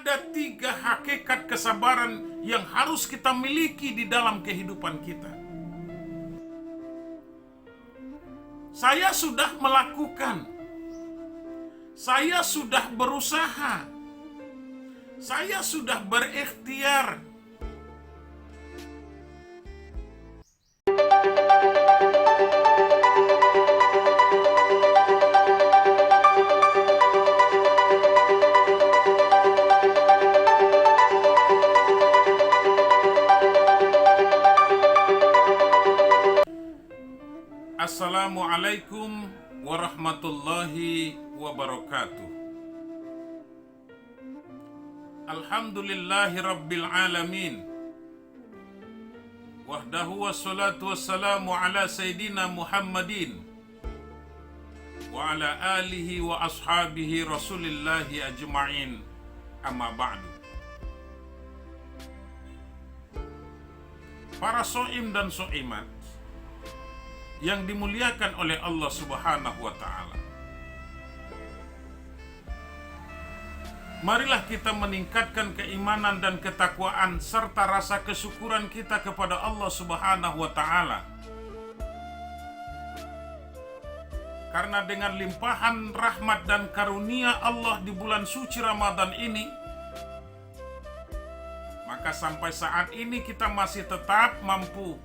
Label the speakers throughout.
Speaker 1: Ada 3 hakikat kesabaran yang harus kita miliki di dalam kehidupan kita. Saya sudah melakukan, saya sudah berusaha, saya sudah berikhtiar. Assalamualaikum warahmatullahi wabarakatuh. Alhamdulillahi rabbil alamin. Wahdahu wassalatu wassalamu ala sayyidina Muhammadin wa ala alihi wa ashabihi rasulillahi ajma'in, amma ba'du. Para so'im dan so'imat yang dimuliakan oleh Allah Subhanahu wa Ta'ala, marilah kita meningkatkan keimanan dan ketakwaan serta rasa kesyukuran kita kepada Allah Subhanahu wa Ta'ala. Karena dengan limpahan rahmat dan karunia Allah di bulan suci Ramadan ini, maka sampai saat ini kita masih tetap mampu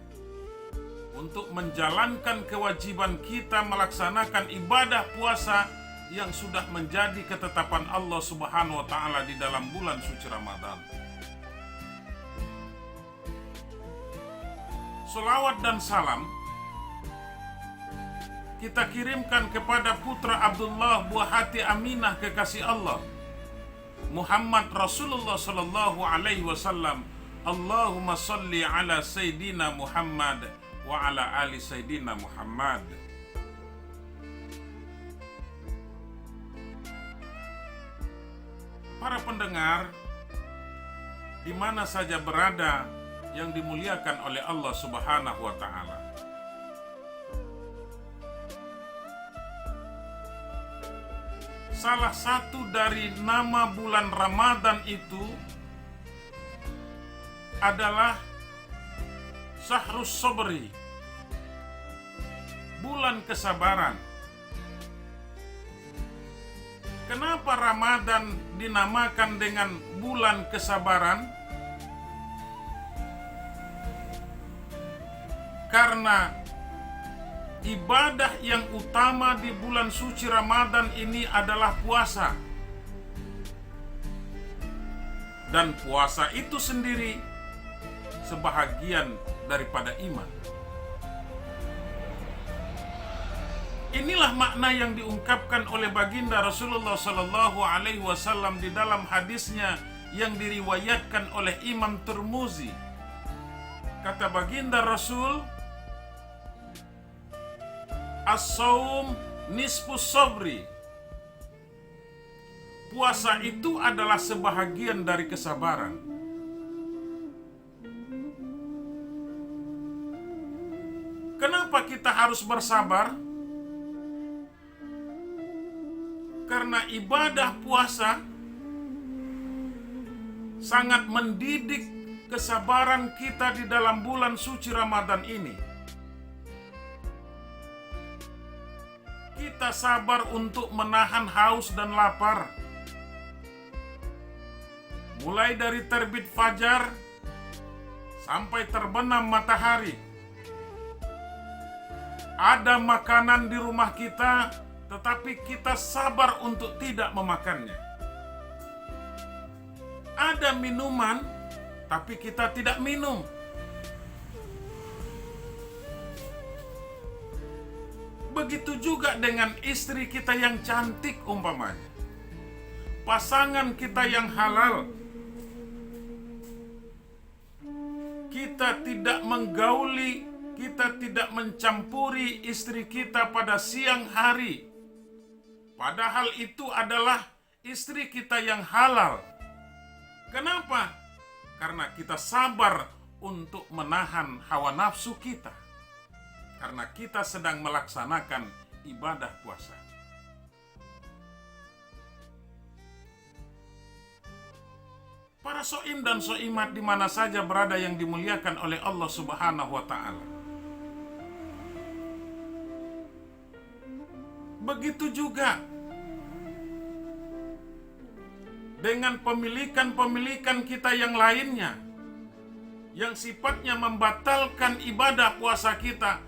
Speaker 1: untuk menjalankan kewajiban kita melaksanakan ibadah puasa yang sudah menjadi ketetapan Allah Subhanahu wa Ta'ala di dalam bulan suci Ramadan. Salawat dan salam kita kirimkan kepada putra Abdullah buah hati Aminah kekasih Allah, Muhammad Rasulullah sallallahu alaihi wasallam. Allahumma salli ala Sayyidina Muhammad wa ala ali Sayyidina Muhammad. Para pendengar di mana saja berada yang dimuliakan oleh Allah Subhanahu wa Ta'ala, salah satu dari nama bulan Ramadan itu adalah Syahrus Sabri, bulan kesabaran. Kenapa Ramadan dinamakan dengan bulan kesabaran? Karena ibadah yang utama di bulan suci Ramadan ini adalah puasa. Dan puasa itu sendiri sebahagian daripada iman. Inilah makna yang diungkapkan oleh baginda Rasulullah sallallahu alaihi wasallam di dalam hadisnya yang diriwayatkan oleh Imam Tirmizi. Kata baginda Rasul, as-saum nisfus sabri. Puasa itu adalah sebahagian dari kesabaran. Kenapa kita harus bersabar? Karena ibadah puasa sangat mendidik kesabaran kita di dalam bulan suci Ramadan ini. Kita sabar untuk menahan haus dan lapar. Mulai dari terbit fajar sampai terbenam matahari. Ada makanan di rumah kita, tetapi kita sabar untuk tidak memakannya. Ada minuman, tapi kita tidak minum. Begitu juga dengan istri kita yang cantik umpamanya, pasangan kita yang halal. Kita tidak menggauli, kita tidak mencampuri istri kita pada siang hari. Padahal itu adalah istri kita yang halal. Kenapa? Karena kita sabar untuk menahan hawa nafsu kita. Karena kita sedang melaksanakan ibadah puasa. Para soim dan soimat di mana saja berada yang dimuliakan oleh Allah Subhanahu wa Ta'ala. Begitu juga dengan pemilikan-pemilikan kita yang lainnya, yang sifatnya membatalkan ibadah puasa kita.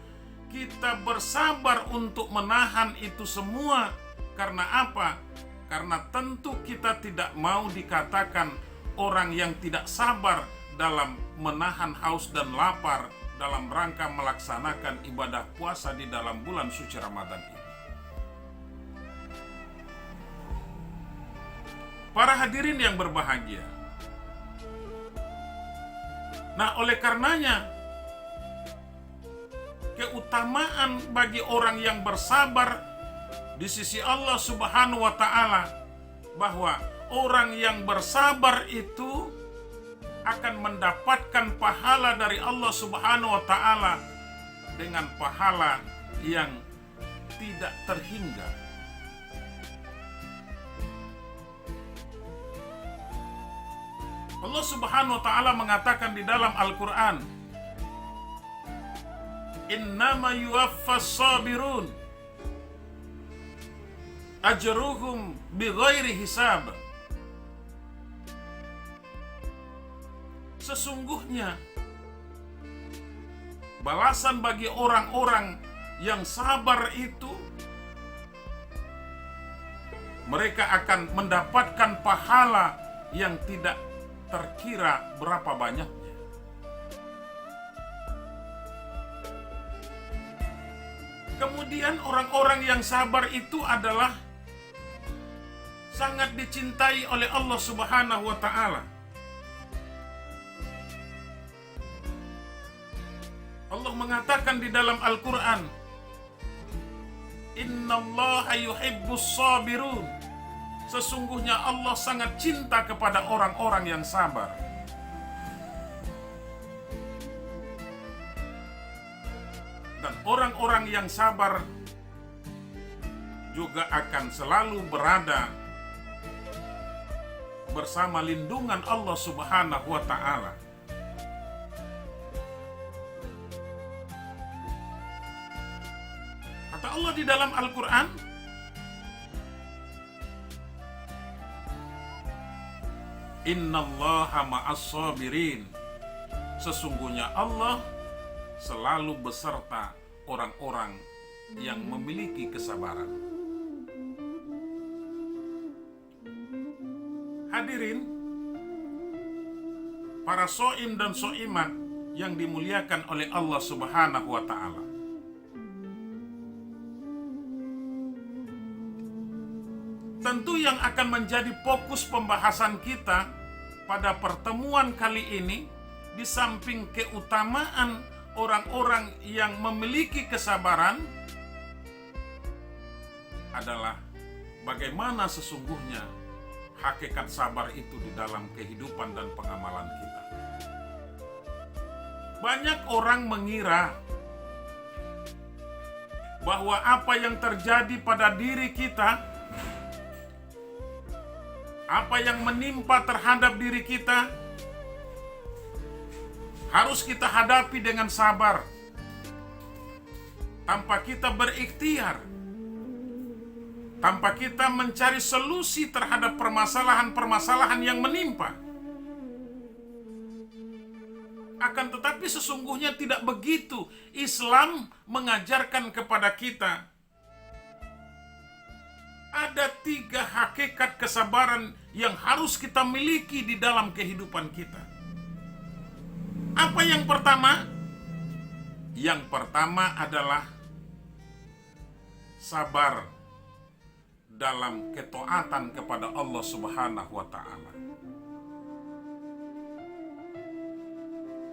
Speaker 1: Kita bersabar untuk menahan itu semua. Karena apa? Karena tentu kita tidak mau dikatakan orang yang tidak sabar dalam menahan haus dan lapar dalam rangka melaksanakan ibadah puasa di dalam bulan suci Ramadan ini. Para hadirin yang berbahagia. Nah, oleh karenanya, keutamaan bagi orang yang bersabar di sisi Allah Subhanahu wa Ta'ala, bahwa orang yang bersabar itu akan mendapatkan pahala dari Allah Subhanahu wa Ta'ala dengan pahala yang tidak terhingga. Allah Subhanahu wa Ta'ala mengatakan di dalam Al-Quran, innama yuwaffas sabirun ajruhum bighairi hisab. Sesungguhnya balasan bagi orang-orang yang sabar itu, mereka akan mendapatkan pahala yang tidak terkira berapa banyaknya. Kemudian orang-orang yang sabar itu adalah sangat dicintai oleh Allah Subhanahu wa Ta'ala. Allah mengatakan di dalam Al-Quran, innallaha yuhibbus sabirun. Sesungguhnya Allah sangat cinta kepada orang-orang yang sabar. Dan orang-orang yang sabar juga akan selalu berada bersama lindungan Allah Subhanahu wa Ta'ala. Kata Allah di dalam Al-Quran, innallaha ma'as-sabirin. Sesungguhnya Allah selalu beserta orang-orang yang memiliki kesabaran. Hadirin, para soim dan soimat yang dimuliakan oleh Allah Subhanahu wa Ta'ala. Tentu yang akan menjadi fokus pembahasan kita pada pertemuan kali ini, di samping keutamaan orang-orang yang memiliki kesabaran, adalah bagaimana sesungguhnya hakikat sabar itu di dalam kehidupan dan pengamalan kita. Banyak orang mengira bahwa apa yang terjadi pada diri kita, apa yang menimpa terhadap diri kita, harus kita hadapi dengan sabar, tanpa kita berikhtiar, tanpa kita mencari solusi terhadap permasalahan-permasalahan yang menimpa. Akan tetapi sesungguhnya tidak begitu. Islam mengajarkan kepada kita ada 3 hakikat kesabaran yang harus kita miliki di dalam kehidupan kita. Apa yang pertama? Yang pertama adalah sabar dalam ketaatan kepada Allah Subhanahu wa Ta'ala.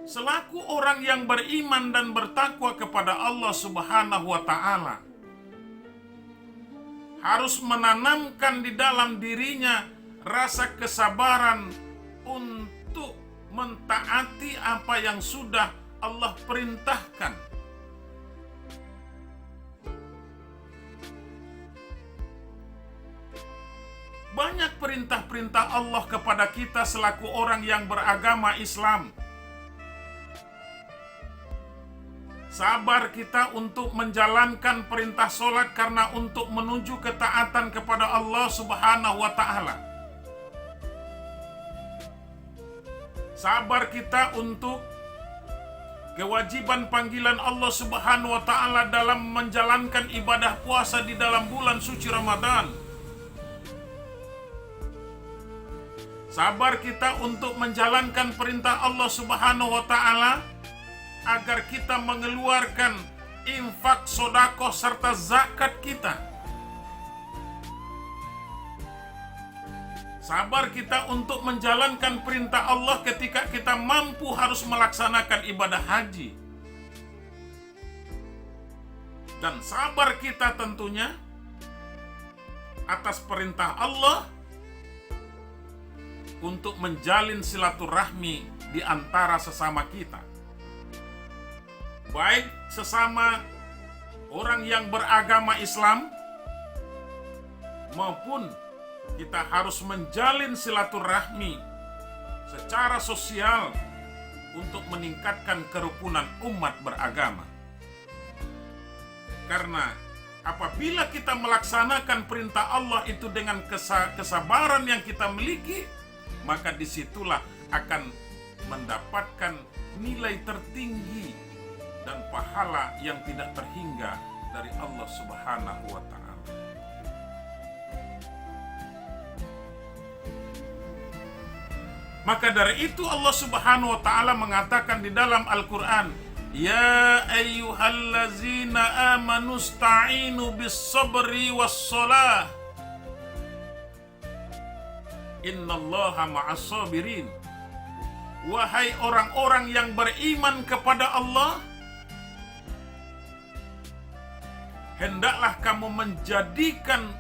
Speaker 1: Selaku orang yang beriman dan bertakwa kepada Allah Subhanahu wa Ta'ala, harus menanamkan di dalam dirinya rasa kesabaran untuk mentaati apa yang sudah Allah perintahkan. banyak perintah-perintah Allah kepada kita selaku orang yang beragama Islam. Sabar kita untuk menjalankan perintah sholat karena untuk menuju ketaatan kepada Allah Subhanahu wa Ta'ala. Sabar kita untuk kewajiban panggilan Allah Subhanahu wa Ta'ala dalam menjalankan ibadah puasa di dalam bulan suci Ramadan. Sabar kita untuk menjalankan perintah Allah Subhanahu wa Ta'ala agar kita mengeluarkan infak, sedekah serta zakat kita. Sabar kita untuk menjalankan perintah Allah ketika kita mampu harus melaksanakan ibadah haji. Dan sabar kita tentunya atas perintah Allah untuk menjalin silaturahmi di antara sesama kita. Baik sesama orang yang beragama Islam maupun kita harus menjalin silaturahmi secara sosial untuk meningkatkan kerukunan umat beragama. Karena apabila kita melaksanakan perintah Allah itu dengan kesabaran yang kita miliki, maka disitulah akan mendapatkan nilai tertinggi dan pahala yang tidak terhingga dari Allah Subhanahu wa Ta'ala. Maka dari itu Allah Subhanahu wa Ta'ala mengatakan di dalam Al-Quran, Ya ayyuhallazina amanu sta'inu bis sabri was salah Innallaha ma'as sabirin. Wahai orang-orang yang beriman kepada Allah, hendaklah kamu menjadikan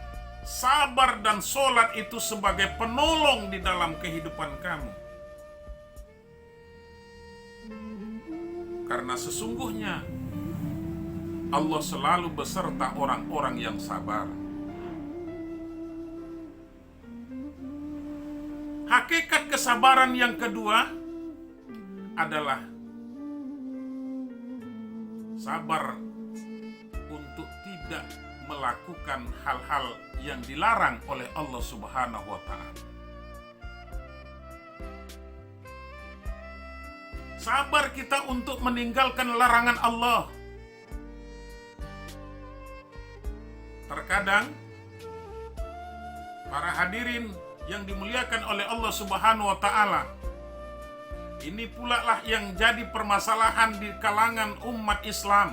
Speaker 1: sabar dan sholat itu sebagai penolong di dalam kehidupan kamu. Karena sesungguhnya Allah selalu beserta orang-orang yang sabar. Hakikat kesabaran yang kedua adalah sabar untuk tidak melakukan hal-hal yang dilarang oleh Allah Subhanahu wa Ta'ala. Sabar kita untuk meninggalkan larangan Allah. Terkadang para hadirin yang dimuliakan oleh Allah Subhanahu wa Ta'ala, ini pula lah yang jadi permasalahan di kalangan umat Islam.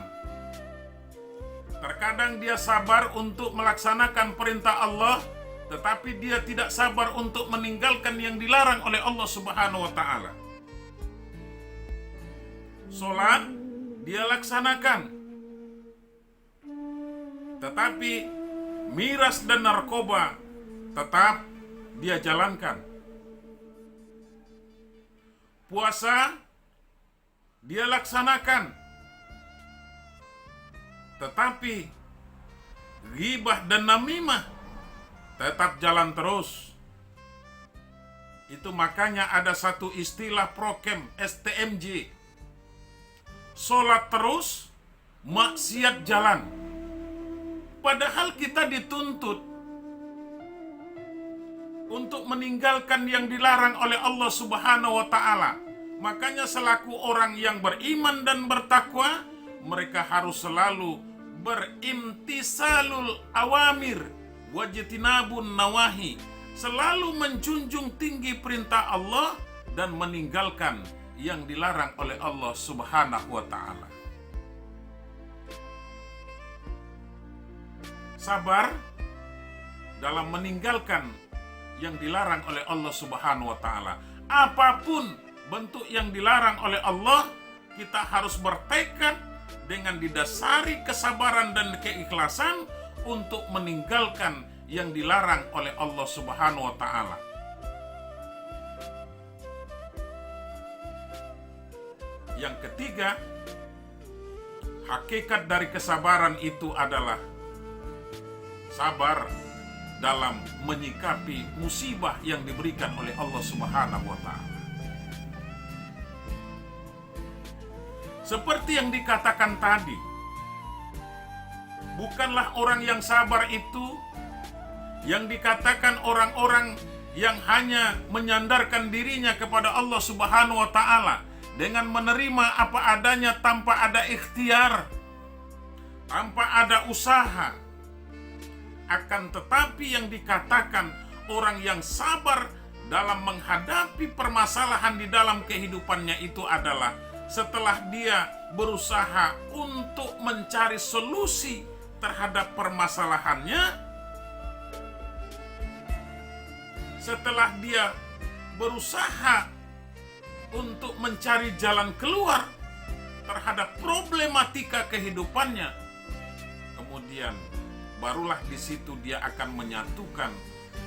Speaker 1: Terkadang dia sabar untuk melaksanakan perintah Allah, tetapi dia tidak sabar untuk meninggalkan yang dilarang oleh Allah Subhanahu wa Ta'ala. Sholat dia laksanakan, tetapi miras dan narkoba tetap dia jalankan. Puasa dia laksanakan, tetapi ghibah dan namimah tetap jalan terus. Itu makanya ada satu istilah prokem STMJ. Sholat terus, maksiat jalan. Padahal kita dituntut untuk meninggalkan yang dilarang oleh Allah Subhanahu wa Ta'ala. Makanya selaku orang yang beriman dan bertakwa, mereka harus selalu berimtisalul awamir wajtinabun nawahi, selalu menjunjung tinggi perintah Allah dan meninggalkan yang dilarang oleh Allah Subhanahu wa Ta'ala. Sabar dalam meninggalkan yang dilarang oleh Allah Subhanahu wa Ta'ala. Apapun bentuk yang dilarang oleh Allah, kita harus bertekad dengan didasari kesabaran dan keikhlasan untuk meninggalkan yang dilarang oleh Allah Subhanahu wa Ta'ala. Yang ketiga, hakikat dari kesabaran itu adalah sabar dalam menyikapi musibah yang diberikan oleh Allah Subhanahu wa Ta'ala. Seperti yang dikatakan tadi, bukanlah orang yang sabar itu yang dikatakan orang-orang yang hanya menyandarkan dirinya kepada Allah Subhanahu wa Ta'ala dengan menerima apa adanya tanpa ada ikhtiar, tanpa ada usaha. Akan tetapi yang dikatakan orang yang sabar dalam menghadapi permasalahan di dalam kehidupannya itu adalah setelah dia berusaha untuk mencari solusi terhadap permasalahannya, setelah dia berusaha untuk mencari jalan keluar terhadap problematika kehidupannya, kemudian barulah di situ dia akan menyatukan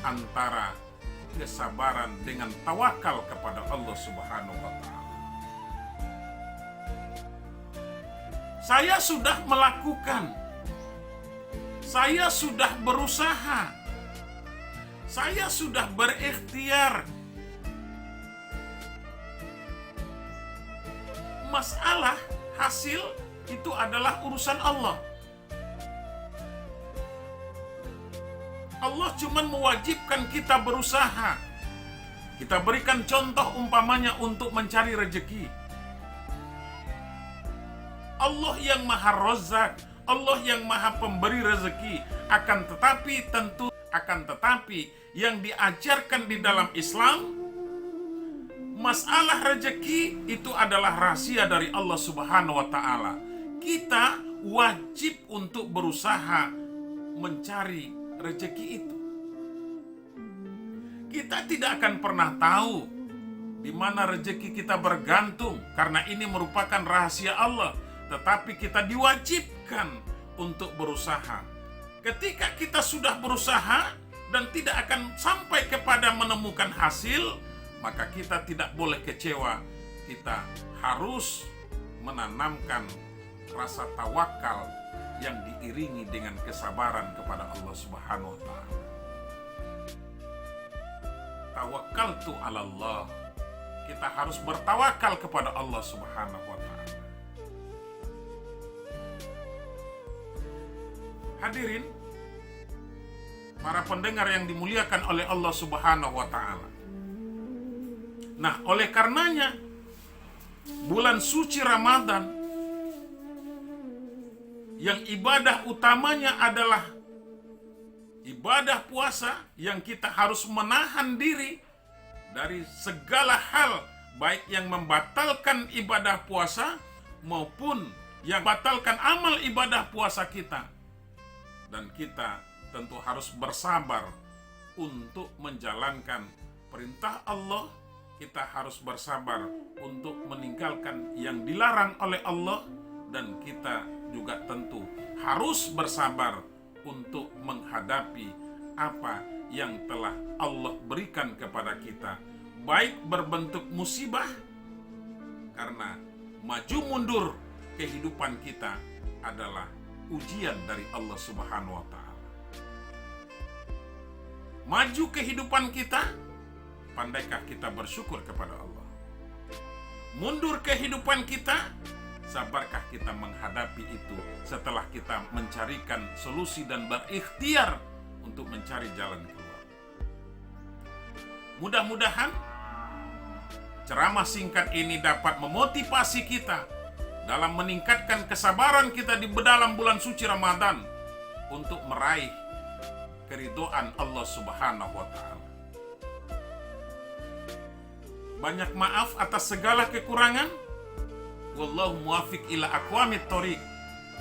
Speaker 1: antara kesabaran dengan tawakal kepada Allah Subhanahu wa Ta'ala. Saya sudah melakukan, saya sudah berusaha, saya sudah berikhtiar. Masalah hasil itu adalah urusan Allah. Allah cuma mewajibkan kita berusaha. Kita berikan contoh umpamanya untuk mencari rezeki. Allah yang Maha Razzaq, Allah yang Maha Pemberi rezeki. Akan tetapi yang diajarkan di dalam Islam, masalah rezeki itu adalah rahasia dari Allah Subhanahu wa Ta'ala. Kita wajib untuk berusaha mencari rezeki itu. Kita tidak akan pernah tahu di mana rezeki kita bergantung karena ini merupakan rahasia Allah, tetapi kita diwajibkan untuk berusaha. Ketika kita sudah berusaha dan tidak akan sampai kepada menemukan hasil, maka kita tidak boleh kecewa. Kita harus menanamkan rasa tawakal yang diiringi dengan kesabaran kepada Allah Subhanahu wa Ta'ala. Tawakkaltu 'ala Allah. Kita harus bertawakal kepada Allah Subhanahu wa Ta'ala. Hadirin, para pendengar yang dimuliakan oleh Allah Subhanahu wa Ta'ala. Nah, oleh karenanya bulan suci Ramadan yang ibadah utamanya adalah ibadah puasa, yang kita harus menahan diri dari segala hal, baik yang membatalkan ibadah puasa maupun yang batalkan amal ibadah puasa kita. Dan kita tentu harus bersabar untuk menjalankan perintah Allah. Kita harus bersabar untuk meninggalkan yang dilarang oleh Allah, dan kita juga tentu harus bersabar untuk menghadapi apa yang telah Allah berikan kepada kita, baik berbentuk musibah, karena maju mundur kehidupan kita adalah ujian dari Allah Subhanahu wa Ta'ala. Maju kehidupan kita, pandaikah kita bersyukur kepada Allah? Mundur kehidupan kita, sabarkah kita menghadapi itu setelah kita mencarikan solusi dan berikhtiar untuk mencari jalan keluar? Mudah-mudahan ceramah singkat ini dapat memotivasi kita dalam meningkatkan kesabaran kita di dalam bulan suci Ramadan untuk meraih keridhaan Allah Subhanahu wa Ta'ala. Banyak maaf atas segala kekurangan. Wallahu muwaffiq ila aqwamit thoriq.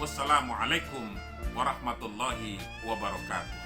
Speaker 1: Wassalamualaikum warahmatullahi wabarakatuh.